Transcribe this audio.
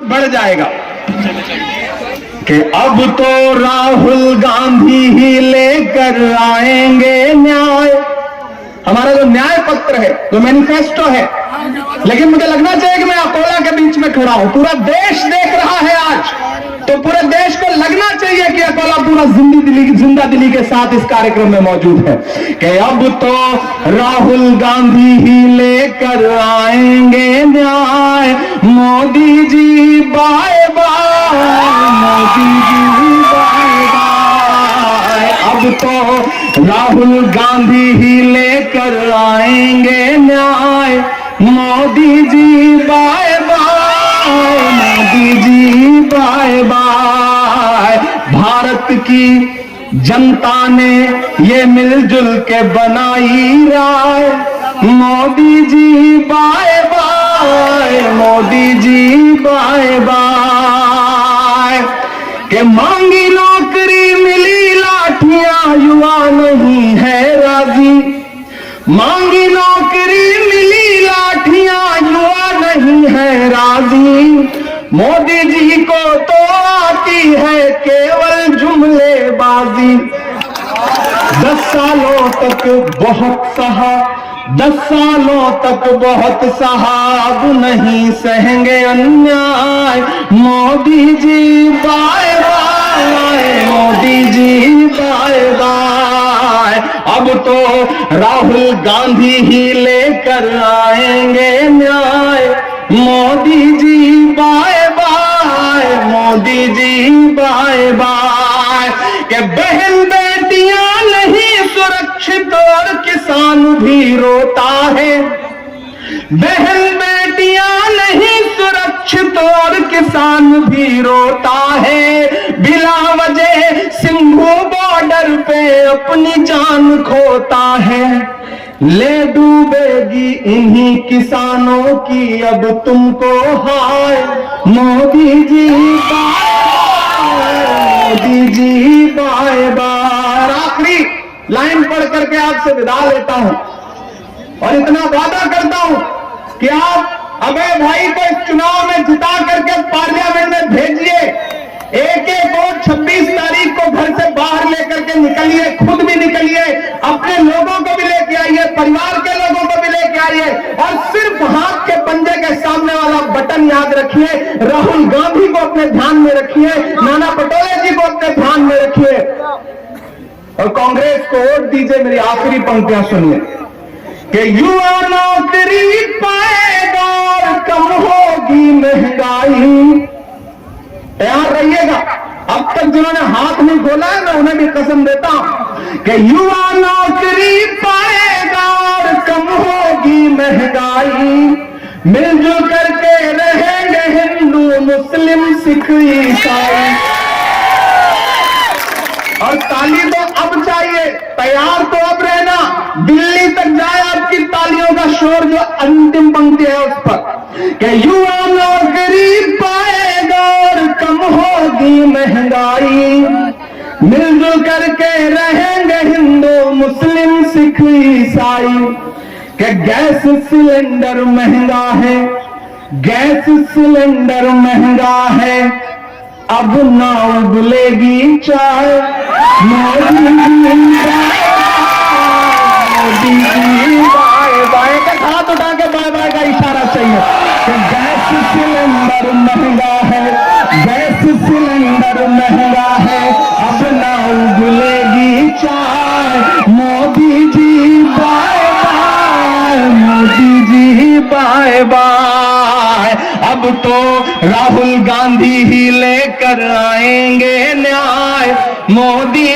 बढ़ जाएगा कि अब तो राहुल गांधी ही लेकर आएंगे न्याय। हमारा जो न्याय पत्र है, जो मैनिफेस्टो है, लेकिन मुझे लगना चाहिए कि मैं अकोला के बीच में खड़ा हूं, पूरा देश देख रहा है आज, तो पूरे देश को लगना चाहिए कि अकोला पूरा जिंदा दिली के साथ इस कार्यक्रम में मौजूद है कि अब तो राहुल गांधी ही लेकर आएंगे न्याय। Modi ji bye bye, Modi ji bye bye. अब तो राहुल गांधी ही लेकर आएंगे न्याय। Modi ji bye bye, Modi ji bye bye. Bharat की जनता ने ये मिलजुल के बनाई राय। Modi ji bye bye, Modi ji bye bye. के मांगी नौकरी मिली लाठियां, युवा नहीं है राजी। मांगी नौकरी मिली लाठियां, युवा नहीं है राजी। मोदी जी को तो आती है केवल जुमलेबाजी। 10 सालों तक बहुत सहा, 10 सालों तक बहुत सहा, अब नहीं सहेंगे अन्याय। Modi ji bye bye, Modi ji bye bye. अब तो राहुल गांधी ही लेकर आएंगे न्याय। Modi ji bye bye, Modi ji bye bye. के बहन बेटियां नहीं सुरक्षित और किसान भी रोता है। बहन बेटियां नहीं सुरक्षित और किसान भी रोता है। बिला वजह सिंधु बॉर्डर पे अपनी जान खोता है। ले डूबेगी इन्हीं किसानों की अब तुमको हाय। Modi ji bye, Modi ji bye bye. आखिरी लाइन पढ़ करके आपसे विदा लेता हूं और इतना वादा करता हूं कि आप अभय भाई को इस चुनाव में जिता करके पार्लियामेंट में भेजिए। एक एक वोट 26 तारीख को घर से बाहर लेकर के निकलिए, खुद भी निकलिए, अपने लोगों को भी लेके आइए, परिवार के लोगों को भी लेके आइए और सिर्फ हाथ के पंजे के सामने वाला बटन याद रखिए। राहुल गांधी को अपने ध्यान में रखिए, नाना पटोले जी को अपने ध्यान में रखिए और कांग्रेस को वोट दीजिए। मेरी आखिरी पंक्तियां सुनिए कि युवा नौकरी पाएगा और कम होगी महंगाई। तैयार रहिएगा। अब तक जिन्होंने हाथ नहीं खोला है मैं उन्हें भी कसम देता हूं कि युवा नौकरी पाएगा और कम होगी महंगाई। मिलजुल करके रहेंगे हिंदू मुस्लिम सिख ईसाई। और ताली तो अब चाहिए, तैयार तो अब रहना। दिल्ली तक जाए आपकी तालियों का शोर। जो अंतिम पंक्ति है उस पर कि युवा नौकरी पाएगा और कम होगी महंगाई। मिलजुल करके रहेंगे हिंदू मुस्लिम सिख ईसाई। कि गैस सिलेंडर महंगा है, गैस सिलेंडर महंगा है, अब ना उबलेगी चाय। Modi ji bye bye. हाथ उठा के बाय बाय का इशारा चाहिए कि गैस सिलेंडर महंगा है, गैस सिलेंडर महंगा है, अब ना उबलेगी चाय। Modi ji bye bye, Modi ji bye bye. अब तो राहुल गांधी ही लेकर आएंगे न्याय। मोदी